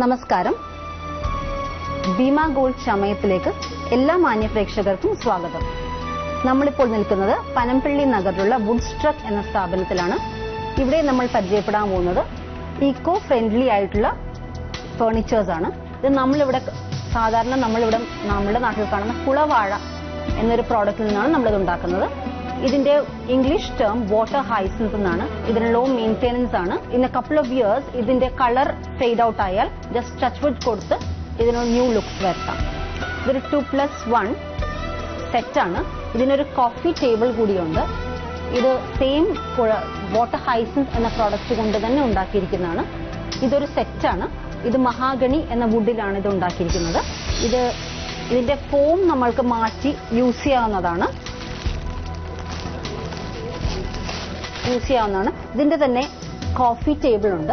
നമസ്കാരം. ഭീമ ഗോൾഡ് ചമയത്തിലേക്ക് എല്ലാ മാന്യ പ്രേക്ഷകർക്കും സ്വാഗതം. നമ്മളിപ്പോൾ നിൽക്കുന്നത് പനമ്പള്ളി നഗറിലുള്ള വുഡ്സ്ട്രക്ക് എന്ന സ്ഥാപനത്തിലാണ്. ഇവിടെ നമ്മൾ പരിചയപ്പെടാൻ പോകുന്നത് ഈക്കോ ഫ്രണ്ട്ലി ആയിട്ടുള്ള ഫർണിച്ചേഴ്സ് ആണ്. ഇത് നമ്മളിവിടെ സാധാരണ നമ്മുടെ നാട്ടിൽ കാണുന്ന കുളവാഴ എന്നൊരു പ്രോഡക്റ്റിൽ നിന്നാണ് നമ്മളിത് ഉണ്ടാക്കുന്നത്. ഇതിന്റെ ഇംഗ്ലീഷ് ടേം വാട്ടർ ഹൈസിൻസ് എന്നാണ്. ഇതിന് ലോ മെയിൻ്റെനൻസ് ആണ്. In A couple of years ഇതിന്റെ കളർ ഫെയ്ഡ് ഔട്ട് ആയാൽ ജസ്റ്റ് ടച്ച് വുഡ് കൊടുത്ത് ഇതിനൊരു ന്യൂ ലുക്സ് വരുത്താം. ഇതൊരു 2+1 സെറ്റാണ്. ഇതിനൊരു കോഫി ടേബിൾ കൂടിയുണ്ട്. ഇത് സെയിം വാട്ടർ ഹൈസിൻസ് എന്ന പ്രോഡക്റ്റ് കൊണ്ട് തന്നെ ഉണ്ടാക്കിയിരിക്കുന്നതാണ്. ഇതൊരു സെറ്റാണ്. ഇത് മഹാഗണി എന്ന വുഡിലാണ് ഇത് ഉണ്ടാക്കിയിരിക്കുന്നത്. ഇതിന്റെ ഫോം നമ്മൾക്ക് മാറ്റി യൂസ് ചെയ്യാവുന്നതാണ്. ഇതിന്റെ തന്നെ കോഫി ടേബിൾ ഉണ്ട്.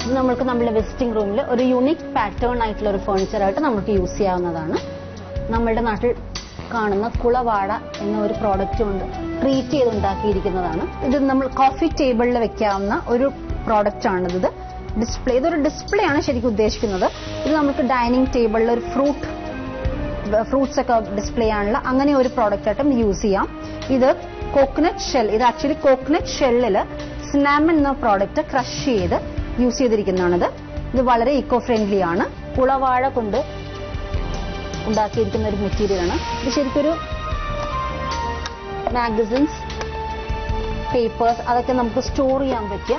ഇത് നമ്മൾക്ക് നമ്മുടെ വിസിറ്റിംഗ് റൂമിൽ ഒരു യൂണിക് പാറ്റേൺ ആയിട്ടുള്ള ഒരു ഫർണിച്ചർ ആയിട്ട് നമുക്ക് യൂസ് ചെയ്യാവുന്നതാണ്. നമ്മുടെ നാട്ടിൽ കാണുന്ന കുളവാഴ എന്ന ഒരു പ്രോഡക്റ്റ് കൊണ്ട് ട്രീറ്റ് ചെയ്ത് ഉണ്ടാക്കിയിരിക്കുന്നതാണ്. ഇത് നമ്മൾ കോഫി ടേബിളിൽ വെക്കാവുന്ന ഒരു പ്രോഡക്റ്റ് ആണിത്. ഇതൊരു ഡിസ്പ്ലേ ആണ് ശരിക്കും ഉദ്ദേശിക്കുന്നത്. ഇത് നമുക്ക് ഡൈനിങ് ടേബിളിൽ ഒരു ഫ്രൂട്ട്സ് ഒക്കെ ഡിസ്പ്ലേ ആണുള്ള അങ്ങനെ ഒരു പ്രോഡക്റ്റ് ആയിട്ടും യൂസ് ചെയ്യാം. ഇത് കോക്കനട്ട് ഷെൽ. ഇത് ആക്ച്വലി കോക്കനട്ട് ഷെല്ലിൽ സ്നാമൻ എന്ന പ്രോഡക്റ്റ് ക്രഷ് ചെയ്ത് യൂസ് ചെയ്തിരിക്കുന്നതാണിത്. ഇത് വളരെ ഇക്കോ ഫ്രണ്ട്ലി ആണ്. കുളവാഴ കൊണ്ട് ഉണ്ടാക്കിയിരിക്കുന്ന ഒരു മെറ്റീരിയൽ ആണ്. ഇത് ശരിക്കൊരു മാഗസിൻസ്, പേപ്പേഴ്സ് അതൊക്കെ നമുക്ക് സ്റ്റോർ ചെയ്യാൻ പറ്റിയ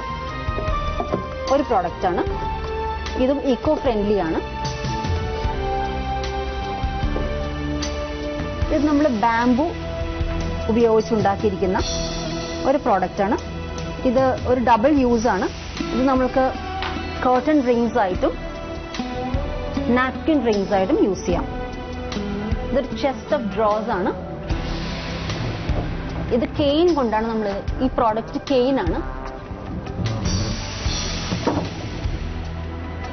ഒരു പ്രോഡക്റ്റ് ആണ്. ഇതും ഇക്കോ ഫ്രണ്ട്ലി ആണ്. ഇത് നമ്മൾ ബാംബു ഉപയോഗിച്ചുണ്ടാക്കിയിരിക്കുന്ന ഒരു പ്രോഡക്റ്റ് ആണ്. ഇത് ഒരു ഡബിൾ യൂസ് ആണ്. ഇത് നമ്മൾക്ക് കർട്ടൻ റിങ്സ് ആയിട്ടും നാപ്കിൻ റിങ്സ് ആയിട്ടും യൂസ് ചെയ്യാം. ഇതൊരു ചെസ്റ്റ് ഓഫ് ഡ്രോസ് ആണ്. ഇത് കെയിൻ കൊണ്ടാണ് നമ്മൾ ഈ പ്രോഡക്റ്റ് കെയിൻ ആണ്.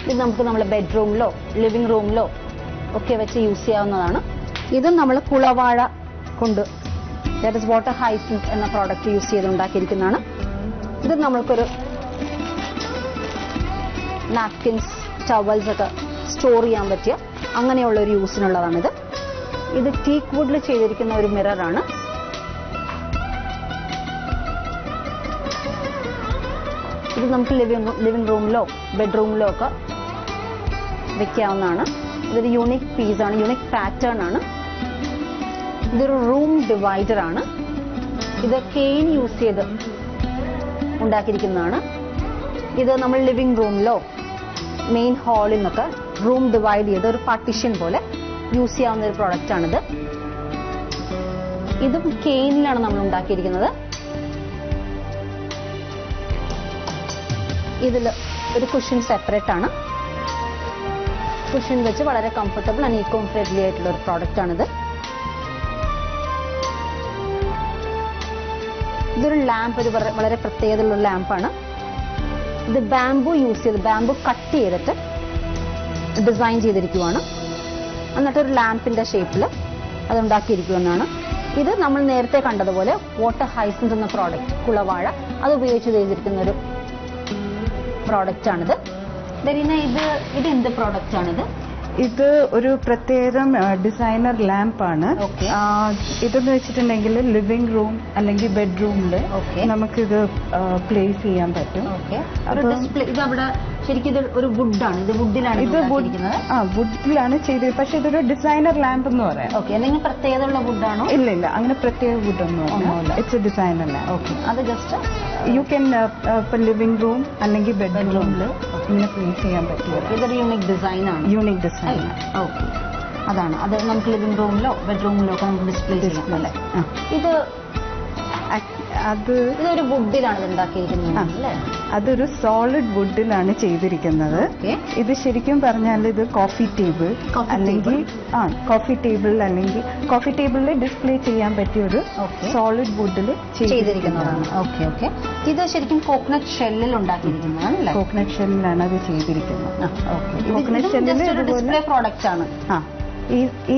ഇത് നമുക്ക് നമ്മുടെ ബെഡ്റൂമിലോ ലിവിംഗ് റൂമിലോ ഒക്കെ വെച്ച് യൂസ് ചെയ്യാവുന്നതാണ്. ഇതും നമ്മൾ കുളവാഴ കൊണ്ട് ദാറ്റ് ഇസ് വാട്ടർ ഹൈസിൻസ് എന്ന പ്രോഡക്റ്റ് യൂസ് ചെയ്ത് ഉണ്ടാക്കിയിരിക്കുന്നതാണ്. ഇത് നമ്മൾക്കൊരു നാപ്കിൻസ്, ടവൽസ് ഒക്കെ സ്റ്റോർ ചെയ്യാൻ പറ്റിയ അങ്ങനെയുള്ള ഒരു യൂസിനുള്ളതാണിത്. ഇത് ടീക്ക് വുഡിൽ ചെയ്തിരിക്കുന്ന ഒരു മിററാണ്. ഇത് നമുക്ക് ലിവിംഗ് റൂമിലോ ബെഡ്റൂമിലോ ഒക്കെ വെക്കാവുന്നതാണ്. ഇതൊരു യൂണിക് പീസാണ്, യൂണിക് പാറ്റേൺ ആണ്. ഇതൊരു റൂം ഡിവൈഡർ ആണ്. ഇത് കെയിൻ യൂസ് ചെയ്ത് ഉണ്ടാക്കിയിരിക്കുന്നതാണ്. ഇത് നമ്മൾ ലിവിംഗ് റൂമിലോ മെയിൻ ഹാളിൽ നിന്നൊക്കെ റൂം ഡിവൈഡ് ചെയ്ത് ഒരു പാർട്ടീഷൻ പോലെ യൂസ് ചെയ്യാവുന്ന ഒരു പ്രോഡക്റ്റ് ആണിത്. ഇതും കെയിനിലാണ് നമ്മൾ ഉണ്ടാക്കിയിരിക്കുന്നത്. ഇതിൽ ഒരു കുഷൻ സെപ്പറേറ്റ് ആണ്. കുഷൻ വെച്ച് വളരെ കംഫർട്ടബിൾ ആൻഡ് ഈക്കോ ഫ്രണ്ട്ലി ആയിട്ടുള്ള ഒരു പ്രോഡക്റ്റ് ആണിത്. ഇതൊരു ലാമ്പ്, ഒരു വളരെ പ്രത്യേകതയുള്ള ലാമ്പാണ്. ഇത് ബാംബു യൂസ് ചെയ്ത് ബാംബു കട്ട് ചെയ്തിട്ട് ഡിസൈൻ ചെയ്തിരിക്കുവാണ്. എന്നിട്ടൊരു ലാമ്പിന്റെ ഷേപ്പിൽ അത് ഉണ്ടാക്കിയിരിക്കുമെന്നാണ്. ഇത് നമ്മൾ നേരത്തെ കണ്ടതുപോലെ വാട്ടർ ഹൈസിൻസ് എന്ന പ്രോഡക്റ്റ് കുളവാഴ അത് ഉപയോഗിച്ച് ചെയ്തിരിക്കുന്ന ഒരു പ്രോഡക്റ്റ് ആണിത്. ഇത് എന്ത് പ്രോഡക്റ്റ് ആണിത്? ഇത് ഒരു പ്രത്യേകം ഡിസൈനർ ലാമ്പാണ്. ഇതെന്ന് വെച്ചിട്ടുണ്ടെങ്കിൽ ലിവിംഗ് റൂം അല്ലെങ്കിൽ ബെഡ്റൂമിൽ നമുക്കിത് പ്ലേസ് ചെയ്യാൻ പറ്റും. ശരിക്കും ഒരു വുഡാണ്. ഇത് വുഡിലാണ് വുഡിലാണ് ചെയ്തത്. പക്ഷെ ഇതൊരു ഡിസൈനർ ലാമ്പ് എന്ന് പറയാം. എന്തെങ്കിലും പ്രത്യേകതയുള്ള വുഡാണോ? ഇല്ല, അങ്ങനെ പ്രത്യേക വുഡൊന്നും. It's a designer lamp. അത് just you can living room അല്ലെങ്കിൽ ബെഡ്റൂമിൽ ഇങ്ങനെ പ്ലേസ് ചെയ്യാൻ പറ്റും. ഇതൊരു യൂണിക് ഡിസൈൻ ആണ്. Unique design. അതാണ്. അത് നമുക്ക് ലിവിംഗ് റൂമിലോ ബെഡ്റൂമിലോ ഒക്കെ നമുക്ക് ഡിസ്പ്ലേ ചെയ്യാം അല്ലേ? ഇതൊരു വുഡിലാണ് ഉണ്ടാക്കിയിരിക്കുന്നത് അല്ലേ? അതൊരു സോളിഡ് വുഡിലാണ് ചെയ്തിരിക്കുന്നത്. ഇത് ശരിക്കും പറഞ്ഞാൽ ഇത് കോഫി ടേബിൾ അല്ലെങ്കിൽ കോഫി ടേബിളിൽ ഡിസ്പ്ലേ ചെയ്യാൻ പറ്റിയ ഒരു സോളിഡ് വുഡിൽ ചെയ്തിരിക്കുന്നതാണ്. ഇത് ശരിക്കും കോക്കനട്ട് ഷെല്ലിൽ ഉണ്ടാക്കിയിരിക്കുന്നതാണ്. കോക്കനട്ട് ഷെല്ലിലാണ് അത് ചെയ്തിരിക്കുന്നത്. കോക്കനട്ട് ഷെല്ലിൽ ഡിസ്പ്ലേ പ്രോഡക്റ്റ് ആണ്.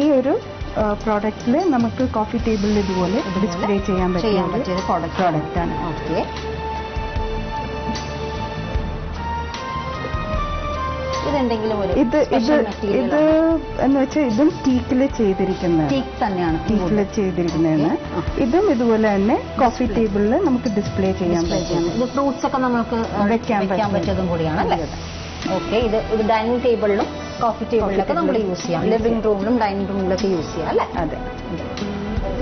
ഈ ഒരു പ്രോഡക്റ്റിൽ നമുക്ക് കോഫി ടേബിളിൽ ഇതുപോലെ ഡിസ്പ്ലേ ചെയ്യാൻ പറ്റിയ പ്രോഡക്റ്റ് ആണ്. ഇതെന്തെങ്കിലും ഒരു ഇത് എന്ന് വെച്ചാൽ ഇതും ടീക്കില് ചെയ്തിരിക്കുന്നതാണ്. ടീക്ക് തന്നെയാണ് ടീക്കില് ചെയ്തിരിക്കുന്നതാണ്. ഇതും ഇതുപോലെ തന്നെ കോഫി ടേബിളിൽ നമുക്ക് ഡിസ്പ്ലേ ചെയ്യാൻ പറ്റും. ഇത് ഫ്രൂട്ട്സ് ഒക്കെ നമുക്ക് വെക്കാൻ പറ്റിയതും കൂടിയാണ് അല്ലേ? ഓക്കെ. ഇത് ഡൈനിങ് ടേബിളിലും കോഫി ടേബിളിലൊക്കെ നമ്മൾ യൂസ് ചെയ്യാം. ലിവിംഗ് റൂമിലും ഡൈനിങ് റൂമിലൊക്കെ യൂസ് ചെയ്യാം അല്ലേ? അതെ.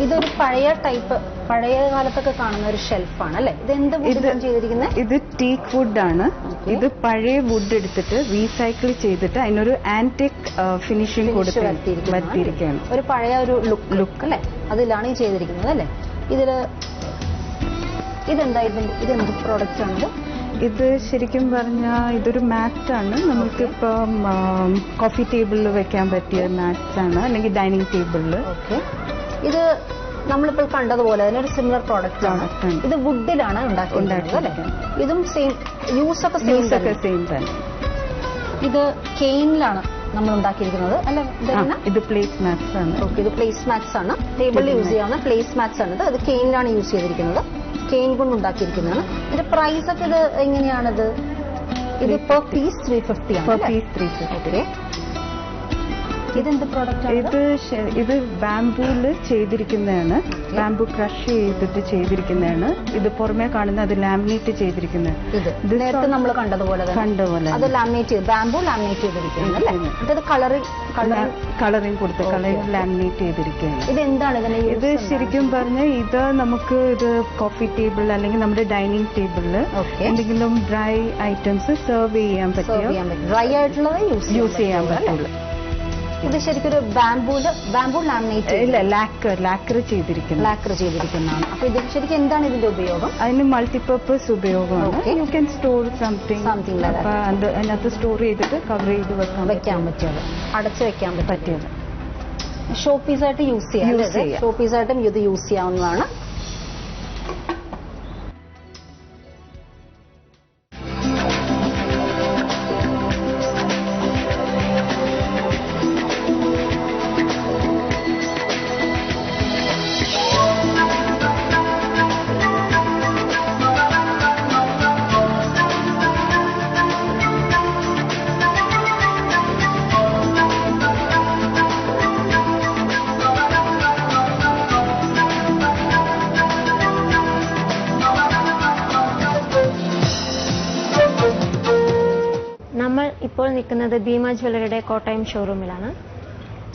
ഇതൊരു പഴയ കാലത്തൊക്കെ കാണുന്ന ഒരു ഷെൽഫാണ് അല്ലെ? ഇത് എന്ത് വുഡിലാണ് ചെയ്തിരിക്കുന്നത്? ഇത് ടീക്ക് വുഡ് ആണ്. ഇത് പഴയ വുഡ് എടുത്തിട്ട് റീസൈക്കിൾ ചെയ്തിട്ട് അതിനൊരു ആന്റിക് ഫിനിഷിംഗ് കൊടുത്ത് വരുത്തിയിരിക്കുകയാണ്. ഒരു പഴയ ഒരു ലുക്ക് അല്ലെ? അതിലാണ് ഈ ചെയ്തിരിക്കുന്നത് അല്ലെ? ഇതെന്ത് പ്രോഡക്റ്റ് ആണ്? ഇത് ശരിക്കും പറഞ്ഞാൽ ഇതൊരു മാറ്റാണ്. നമുക്കിപ്പം കോഫി ടേബിളിൽ വെക്കാൻ പറ്റിയ മാറ്റ്സ് ആണ്, അല്ലെങ്കിൽ ഡൈനിങ് ടേബിളിൽ. ഓക്കെ. ഇത് നമ്മളിപ്പോൾ കണ്ടതുപോലെ തന്നെ ഒരു സിമിലർ പ്രോഡക്റ്റ് ആണ്. ഇത് വുഡിലാണ് ഉണ്ടാക്കിയിട്ടുള്ളത്. ഇതും സെയിം യൂസ് ഒക്കെ സെയിം തന്നെ. ഇത് കെയിനിലാണ് നമ്മൾ ഉണ്ടാക്കിയിരിക്കുന്നത് അല്ലെ? ഇത് പ്ലേസ് മാറ്റ്സ് ആണ്. ഓക്കെ. ഇത് പ്ലേസ് മാറ്റ്സ് ആണ്. ടേബിളിൽ യൂസ് ചെയ്യാവുന്ന പ്ലേസ് മാറ്റ്സ് ആണ്. അത് കെയിനിലാണ് യൂസ് ചെയ്തിരിക്കുന്നത്. കെയിൻ കൊണ്ട് ഉണ്ടാക്കിയിരിക്കുന്നതാണ്. ഇതിന്റെ പ്രൈസ് ഒക്കെ ഇത് എങ്ങനെയാണിത്? ഇത് പെർ പീസ് 350 ആണ്. ഇതെന്ത് പ്രോഡക്റ്റ് ആണ്? ഇത് ബാംബൂല് ചെയ്തിരിക്കുന്നതാണ്. ബാംബൂ ക്രഷ് ചെയ്തിട്ട് ചെയ്തിരിക്കുന്നതാണ്. ഇത് പുറമേ കാണുന്ന അത് ലാമിനേറ്റ് ചെയ്തിരിക്കുന്നത്. ഇത് നേരത്തെ നമ്മൾ കണ്ടതുപോലെ അത് ലാമിനേറ്റ് ചെയ്ത് ബാംബൂ ലാമിനേറ്റ് ചെയ്തിരിക്കുന്നത്. ഇത് കളറിങ് കൊടുത്ത് ലാമിനേറ്റ് ചെയ്തിരിക്കുകയാണ്. ഇത് എന്താണ് ഇത് ശരിക്കും പറഞ്ഞാൽ ഇത് നമുക്ക് ഇത് കോഫി ടേബിൾ അല്ലെങ്കിൽ നമ്മുടെ ഡൈനിങ് ടേബിളിൽ എന്തെങ്കിലും ഡ്രൈ ഐറ്റംസ് സെർവ് ചെയ്യാൻ പറ്റിയ ഡ്രൈ ആയിട്ടുള്ളത് യൂസ് ചെയ്യാൻ പറ്റുള്ളൂ. ഇത് ശരിക്കും ബാംബൂ ലാമിനേറ്റ് ലാക്കർ ചെയ്തിരിക്കുന്നതാണ്. അപ്പൊ ഇത് ശരിക്കും എന്താണ് ഇതിന്റെ ഉപയോഗം? അതിന് മൾട്ടിപർപ്പസ് ഉപയോഗമാണ്. യു ക്യാൻ സ്റ്റോർ സംതിങ് അതിനകത്ത് സ്റ്റോർ ചെയ്തിട്ട് കവർ ചെയ്ത് വെക്കാൻ പറ്റിയത്, അടച്ചു വെക്കാൻ പറ്റിയത്. ഷോ പീസായിട്ട് യൂസ് ചെയ്യാം. ഷോ പീസായിട്ടും ഇത് യൂസ് ചെയ്യാവുന്നതാണ്. ഇപ്പോൾ നിൽക്കുന്നത് ഭീമ ജ്വല്ലറിയുടെ കോട്ടയം ഷോറൂമിലാണ്.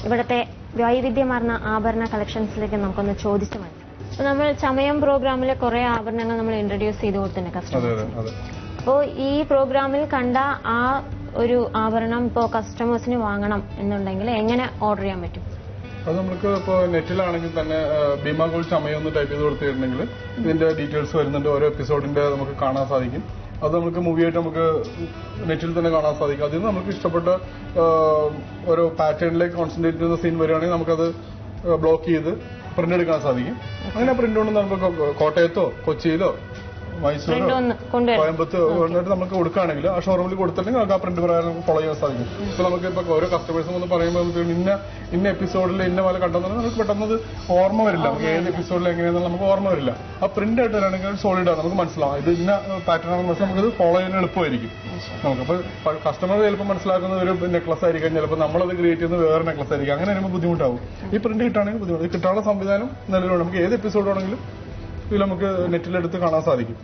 ഇവിടുത്തെ വൈവിധ്യമാർന്ന ആഭരണ കളക്ഷൻസിലേക്ക് നമുക്കൊന്ന് ചോദിച്ചു മനസ്സിലാക്കാം. അപ്പോൾ നമ്മൾ ചമയം പ്രോഗ്രാമിലെ കുറെ ആഭരണങ്ങൾ നമ്മൾ ഇൻട്രൊഡ്യൂസ് ചെയ്ത് കൊടുത്തിട്ടുണ്ട് കസ്റ്റമേഴ്സിന്. അപ്പോൾ ഈ പ്രോഗ്രാമിൽ കണ്ട ആ ഒരു ആഭരണം ഇപ്പോൾ കസ്റ്റമേഴ്സിന് വാങ്ങണം എന്നുണ്ടെങ്കിൽ എങ്ങനെ ഓർഡർ ചെയ്യാൻ പറ്റും? അത് നമുക്ക് ഇപ്പോൾ നെറ്റിലാണെങ്കിൽ തന്നെ ഭീമ ഗോൾഡ് ചമയം ഒന്ന് ടൈപ്പ് ചെയ്ത് കൊടുത്തിട്ടുണ്ടെങ്കിൽ ഇതിന്റെ ഡീറ്റെയിൽസ് വരുന്നുണ്ട്. ഓരോ എപ്പിസോഡിന്റെ നമുക്ക് കാണാൻ സാധിക്കും. അത് നമുക്ക് മൂവിയായിട്ട് നമുക്ക് നെറ്റിൽ തന്നെ കാണാൻ സാധിക്കും. അതിൽ നിന്ന് നമുക്ക് ഇഷ്ടപ്പെട്ട ഓരോ പാറ്റേണിലേക്ക് കോൺസെൻട്രേറ്റ് ചെയ്യുന്ന സീൻ വരികയാണെങ്കിൽ നമുക്കത് ബ്ലോക്ക് ചെയ്ത് പ്രിന്റ് എടുക്കാൻ സാധിക്കും. അങ്ങനെ പ്രിന്റ് കൊണ്ട് നമുക്ക് കോട്ടയത്തോ കൊച്ചിയിലോ മൈസൂരോ കോയമ്പത്തൂർ വന്നിട്ട് നമുക്ക് കൊടുക്കുകയാണെങ്കിൽ ആ ഷോറൂമിൽ കൊടുത്തിട്ടുണ്ടെങ്കിൽ നമുക്ക് ആ പ്രിന്റ് പ്രകാരം ഫോളോ ചെയ്യാൻ സാധിക്കും. ഇപ്പൊ നമുക്ക് ഇപ്പൊ ഓരോ കസ്റ്റമേഴ്സും ഒന്ന് പറയുമ്പോൾ നമുക്ക് ഇന്ന എപ്പിസോഡിൽ ഇന്ന പോലെ കണ്ടെന്നാൽ നമുക്ക് പെട്ടെന്ന് ഓർമ്മ വരില്ല. നമുക്ക് ഏത് എപ്പിസോഡിൽ എങ്ങനെയാണെന്ന് നമുക്ക് ഓർമ്മ വരില്ല. ആ പ്രിന്റ് ആയിട്ട് വരികയാണെങ്കിൽ സോളിഡ് ആണ്, നമുക്ക് മനസ്സിലാവും ഇത് ഇന്ന പാറ്റേൺ ആണെന്ന് മനസ്സിലാവും. നമുക്കത് ഫോളോ ചെയ്യാൻ എളുപ്പമായിരിക്കും. നമുക്കപ്പോൾ കസ്റ്റമർ ചിലപ്പോൾ മനസ്സിലാക്കുന്ന ഒരു നെക്ലസ് ആയിരിക്കും, ചിലപ്പോൾ നമ്മളത് ക്രിയേറ്റ് ചെയ്യുന്ന വേറെ നെക്ലസ് ആയിരിക്കും. അങ്ങനെ വരുമ്പോൾ ബുദ്ധിമുട്ടാവും. ഈ പ്രിന്റ് കിട്ടുകയാണെങ്കിൽ ബുദ്ധിമുട്ട്. ഇത് കിട്ടാനുള്ള സംവിധാനം നിലവിലുണ്ട്. നമുക്ക് ഏത് എപ്പിസോഡാണെങ്കിലും ഇതിൽ നമുക്ക് നെറ്റിലെടുത്ത് കാണാൻ സാധിക്കും.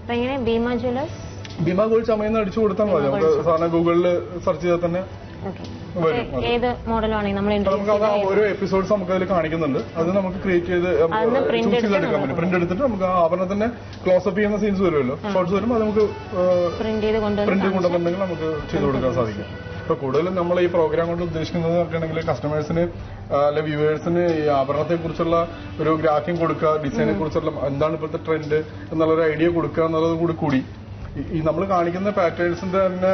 ഭീമ ഗോൾഡ് ചമയെന്ന് അടിച്ചു കൊടുത്താൽ മതി. നമുക്ക് സാധാരണ ഗൂഗിളിൽ സെർച്ച് ചെയ്താൽ തന്നെ വരും. നമുക്ക് അത് ഓരോ എപ്പിസോഡ്സ് നമുക്ക് അതിൽ കാണിക്കുന്നുണ്ട്. അത് നമുക്ക് ക്രിയേറ്റ് ചെയ്ത് ചൂസ് ചെയ്തെടുക്കാൻ പറ്റും. പ്രിന്റ് എടുത്തിട്ട് നമുക്ക് ആ ആഭരണത്തിന്റെ ക്ലോസപ്പ് ചെയ്യുന്ന സീൻസ് വരുമല്ലോ, ഷോർട്സ് വരുമ്പോൾ അത് നമുക്ക് പ്രിന്റ് കൊണ്ടുവന്നിട്ടുണ്ടെങ്കിൽ നമുക്ക് ചെയ്ത് കൊടുക്കാൻ സാധിക്കും. ഇപ്പൊ കൂടുതലും നമ്മൾ ഈ പ്രോഗ്രാം കൊണ്ട് ഉദ്ദേശിക്കുന്നത് പറഞ്ഞിട്ടുണ്ടെങ്കിൽ കസ്റ്റമേഴ്സിന് അല്ലെ വ്യൂവേഴ്സിന് ഈ ആഭരണത്തെ കുറിച്ചുള്ള ഒരു ഗ്രാഹ്യം കൊടുക്കുക, ഡിസൈനെ കുറിച്ചുള്ള എന്താണ് ഇപ്പോഴത്തെ ട്രെൻഡ് എന്നുള്ളൊരു ഐഡിയ കൊടുക്കുക എന്നുള്ളത് കൂടി ഈ നമ്മൾ കാണിക്കുന്ന പാറ്റേൺസിന്റെ തന്നെ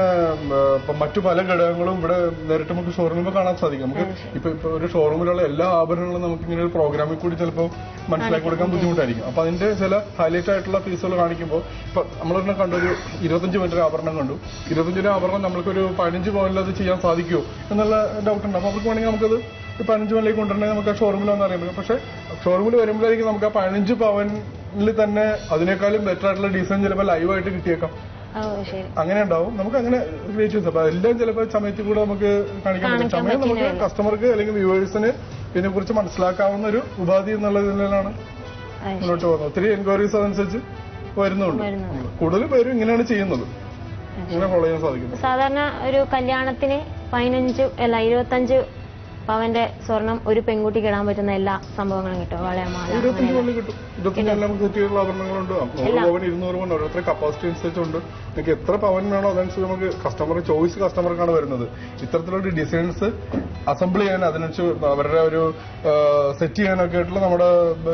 മറ്റു പല ഘടകങ്ങളും ഇവിടെ നേരിട്ട് നമുക്ക് ഷോറൂമിൽ കാണാൻ സാധിക്കും. നമുക്ക് ഇപ്പൊ ഒരു ഷോറൂമിലുള്ള എല്ലാ ആഭരണങ്ങളും നമുക്ക് ഇങ്ങനെ ഒരു പ്രോഗ്രാമിൽ കൂടി ചിലപ്പോൾ മനസ്സിലാക്കി കൊടുക്കാൻ ബുദ്ധിമുട്ടായിരിക്കും. അപ്പൊ അതിന്റെ ചില ഹൈലൈറ്റ് ആയിട്ടുള്ള പീസുകൾ കാണിക്കുമ്പോൾ ഇപ്പൊ നമ്മളൊരെണ്ണം കണ്ടു, ഒരു 25 പവന്റെ ആഭരണം കണ്ടു. 25 ആഭരണം നമുക്കൊരു 15 പവനിൽ അത് ചെയ്യാൻ സാധിക്കുമോ എന്നുള്ള ഡൗട്ട് ഉണ്ട്. അപ്പൊ അവർക്ക് വേണമെങ്കിൽ നമുക്കത് 15 പവനിലേക്ക് കൊണ്ടുവരണമെങ്കിൽ നമുക്ക് ആ ഷോറൂമിൽ വന്ന് അറിയാൻ പറ്റും. പക്ഷെ ഷോറൂമിൽ വരുമ്പോഴായിരിക്കും നമുക്ക് ആ 15 പവനിൽ തന്നെ അതിനേക്കാളും ബെറ്റർ ആയിട്ടുള്ള ഡിസൈൻ ചിലപ്പോൾ ലൈവായിട്ട് കിട്ടിയേക്കാം. അങ്ങനെ ഉണ്ടാവും. നമുക്ക് അങ്ങനെ ക്രിയേറ്റ് അപ്പൊ എല്ലാം ചിലപ്പോൾ ചമയത്തിൽ കൂടെ നമുക്ക് കാണിക്കാൻ പറ്റും. ചമയം നമുക്ക് കസ്റ്റമർക്ക് അല്ലെങ്കിൽ വ്യൂവേഴ്സിന് ഇതിനെ കുറിച്ച് മനസ്സിലാക്കാവുന്ന ഒരു ഉപാധി എന്നുള്ളതിലാണ് മുന്നോട്ട് പോകുന്നത്. ഒത്തിരി എൻക്വയറീസ് അതനുസരിച്ച് വരുന്നുണ്ട്. കൂടുതൽ പേരും ഇങ്ങനെയാണ് ചെയ്യുന്നത്, ഇങ്ങനെ ഫോളോ ചെയ്യാൻ സാധിക്കുന്നത്. സാധാരണ ഒരു കല്യാണത്തിന് 25 പവന്റെ സ്വർണം ഒരു പെൺകുട്ടിക്ക് ഇടാൻ പറ്റുന്ന എല്ലാ സംഭവങ്ങളും കിട്ടും. വളയമാല 25 പവന് കിട്ടും. 25 കുട്ടികളുള്ള ആഭരണങ്ങളുണ്ട്. 100 പവൻ 200 പവൻ ഓരോരുത്തരുടെ കപ്പാസിറ്റി അനുസരിച്ചുണ്ട്. നിങ്ങൾക്ക് എത്ര പവൻ വേണോ അതനുസരിച്ച് നമുക്ക് കസ്റ്റമർക്കാണ് വരുന്നത്. ഇത്തരത്തിലുള്ള ഡിസൈൻസ് അസംബിൾ ചെയ്യാൻ അതിനനുസരിച്ച് അവരുടെ ഒരു സെറ്റ് ചെയ്യാനൊക്കെ ആയിട്ടുള്ള നമ്മുടെ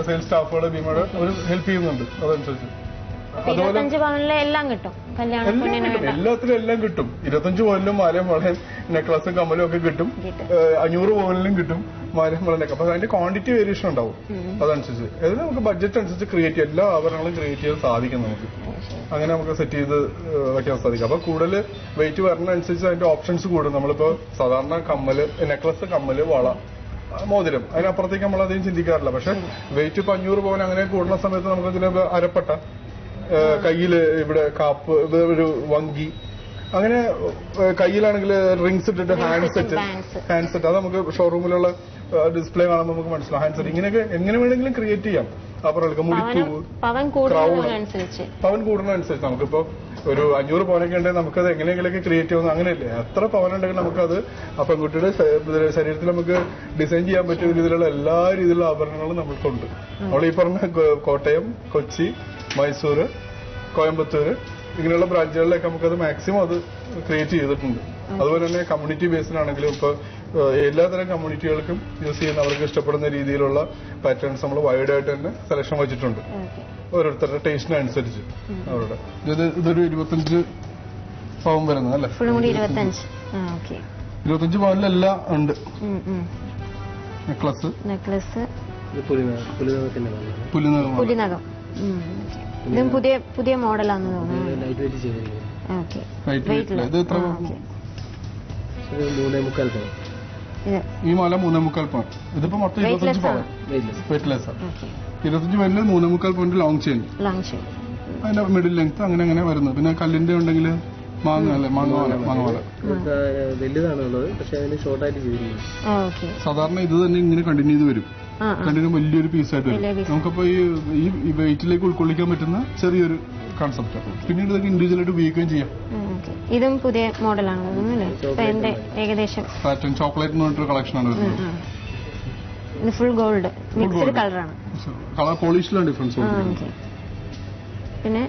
സെയിൽസ് സ്റ്റാഫുകൾ ഭീമയുടെ ഒരു ഹെൽപ്പ് ചെയ്യുന്നുണ്ട്. അതനുസരിച്ച് 25 പവനിലെ എല്ലാം കിട്ടും. എല്ലാത്തിലും എല്ലാം കിട്ടും. 25 പവനിലും മാലയും വളയും നെക്ലസും കമ്മലും ഒക്കെ കിട്ടും. 500 പവനിലും കിട്ടും മാലയും വളയൊക്കെ. അപ്പൊ അതിന്റെ ക്വാണ്ടിറ്റി വേരിയേഷൻ ഉണ്ടാവും. അതനുസരിച്ച് അതിന് നമുക്ക് ബഡ്ജറ്റ് അനുസരിച്ച് ക്രിയേറ്റ് ചെയ്യാം. എല്ലാ ആഭരണങ്ങളും ക്രിയേറ്റ് ചെയ്യാൻ സാധിക്കും നമുക്ക്. അങ്ങനെ നമുക്ക് സെറ്റ് ചെയ്ത് വയ്ക്കാൻ സാധിക്കും. അപ്പൊ കൂടുതൽ വെയിറ്റ് വരുന്നതനുസരിച്ച് അതിന്റെ ഓപ്ഷൻസ് കൂടും. നമ്മളിപ്പോ സാധാരണ കമ്മല്, നെക്ലസ്, കമ്മല്, വള, മോതിരം, അതിനപ്പുറത്തേക്ക് നമ്മൾ അധികം ചിന്തിക്കാറില്ല. പക്ഷെ വെയിറ്റ് ഇപ്പൊ 500 പവൻ അങ്ങനെ കൂടുന്ന സമയത്ത് നമുക്ക് ഇതിന് അരപ്പട്ട, കയ്യില് ഇവിടെ കാപ്പ്, ഒരു വങ്കി, അങ്ങനെ കയ്യിലാണെങ്കിൽ റിങ്സ് ഇട്ടിട്ട് ഹാൻഡ് സെറ്റ് അത് നമുക്ക് ഷോറൂമിലുള്ള ഡിസ്പ്ലേ കാണുമ്പോൾ നമുക്ക് മനസ്സിലാവും. ഹാൻഡ് സെറ്റ് ഇങ്ങനെയൊക്കെ എങ്ങനെ വേണമെങ്കിലും ക്രിയേറ്റ് ചെയ്യാം. അപ്പുറം മുടിപ്പൂവ്, പവൻ കൂടുന്നതനുസരിച്ച് നമുക്കിപ്പോ ഒരു 500 പവനൊക്കെ ഉണ്ടെങ്കിൽ നമുക്കത് എങ്ങനെയെങ്കിലൊക്കെ ക്രിയേറ്റ് ചെയ്യുന്ന അങ്ങനെയല്ലേ. എത്ര പവനുണ്ടെങ്കിൽ നമുക്കത് ആ പെൺകുട്ടിയുടെ ശരീരത്തിൽ നമുക്ക് ഡിസൈൻ ചെയ്യാൻ പറ്റിയ രീതിയിലുള്ള എല്ലാ രീതിയിലുള്ള ആഭരണങ്ങളും നമുക്കുണ്ട്. നമ്മൾ ഈ പറഞ്ഞ കോട്ടയം, കൊച്ചി, മൈസൂർ, കോയമ്പത്തൂർ ഇങ്ങനെയുള്ള ബ്രാഞ്ചുകളിലൊക്കെ നമുക്കത് മാക്സിമം അത് ക്രിയേറ്റ് ചെയ്തിട്ടുണ്ട്. അതുപോലെ തന്നെ കമ്മ്യൂണിറ്റി ബേസിലാണെങ്കിലും ഇപ്പൊ എല്ലാതരം കമ്മ്യൂണിറ്റികൾക്കും യൂസ് ചെയ്യുന്ന അവർക്ക് ഇഷ്ടപ്പെടുന്ന രീതിയിലുള്ള പാറ്റേൺസ് നമ്മൾ വൈഡ് ആയിട്ട് തന്നെ സെലക്ഷൻ വെച്ചിട്ടുണ്ട്. ഓരോരുത്തരുടെ ടേസ്റ്റിനനുസരിച്ച് അവരുടെ ഇതൊരു 25 പവൻ വരുന്നത് അല്ലേ? 25 പവനിലെല്ലാം ഉണ്ട്. നെക്ലസ് പുലിനകം ഇതും പുതിയ മോഡലാണെന്ന് തോന്നുന്നു. ഈ മാല 3.25 പവൻ. ഇതിപ്പോ മൊത്തം 25 പവൻ വെയിറ്റ്ലെസ്. 25 പവനിൽ 3.25 പവന്റെ ലോങ് ചെയിൻ, അതിന്റെ മിഡിൽ ലെങ്ത് അങ്ങനെ വരുന്നത്. പിന്നെ കല്ലിന്റെ ഉണ്ടെങ്കിൽ മാങ്ങ വലുതാണുള്ളത്, പക്ഷെ അതിന് ഷോർട്ടായിട്ട് ചെയ്തിരിക്കും. സാധാരണ ഇത് തന്നെ ഇങ്ങനെ കണ്ടിന്യൂ ചെയ്ത് വരും. കണ്ടിന്യൂ വലിയൊരു പീസായിട്ട് വരും. നമുക്കപ്പോ ഈ വെയിറ്റിലേക്ക് ഉൾക്കൊള്ളിക്കാൻ പറ്റുന്ന ചെറിയൊരു കോൺസെപ്റ്റ്. പിന്നീട് ഇതൊക്കെ ഇൻഡിവിജ്വൽ ആയിട്ട് ഉപയോഗിക്കുകയും ചെയ്യാം. ഇതും പുതിയ മോഡലാണ്. ഏകദേശം പാറ്റേൺ ചോക്ലേറ്റ് എന്ന് പറഞ്ഞിട്ടൊരു കളക്ഷനാണ് വരുന്നത്. ഫുൾ ഗോൾഡ് മിക്സ്ഡ് കളറാണ്. കളർ പോളിഷിലാണ് ഡിഫറൻസ്. പിന്നെ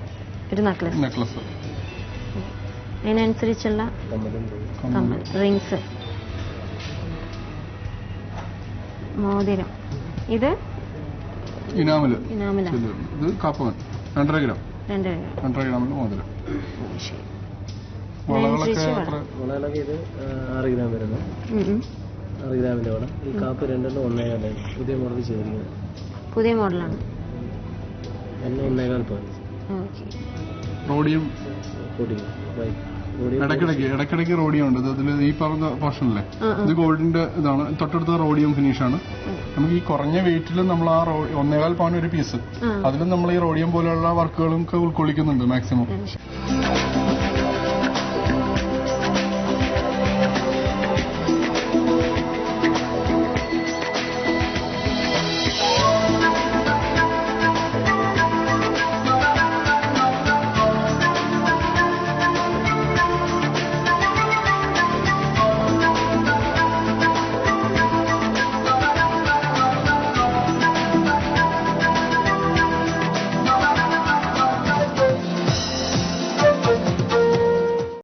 ഒരു നെക്ലസ് അതിനനുസരിച്ചുള്ള റിങ്സ്, മോതിരം. ഇത് ഇനാമല്. ഇത് കാപ്പവൻ 2.5 ഗ്രാം. 2.5 ഗ്രാമിന്റെ മോതിരം. വളകളൊക്കെ ഇത് 6 ഗ്രാം വരുന്നു. 6 ഗ്രാമിന്റെ വള. ഈ കാപ്പ് 2 1.5 പുതിയ മോഡൽ ചെയ്തിരിക്കുന്നത്. പുതിയ മോഡലാണ്. 1.5 പവൻ. റോഡിയം ഇടയ്ക്കിടയ്ക്ക് റോഡിയം ഉണ്ട്. ഇതിൽ ഈ പറഞ്ഞ പോർഷനല്ലേ, ഇത് ഗോൾഡിന്റെ ഇതാണ്. തൊട്ടടുത്ത റോഡിയം ഫിനിഷാണ്. നമുക്ക് ഈ കുറഞ്ഞ വെയിറ്റിൽ നമ്മൾ ആ 1.25 പവൻ ഒരു പീസ്, അതിലും നമ്മൾ ഈ റോഡിയം പോലെയുള്ള വർക്കുകളും ഒക്കെ ഉൾക്കൊള്ളിക്കുന്നുണ്ട് മാക്സിമം.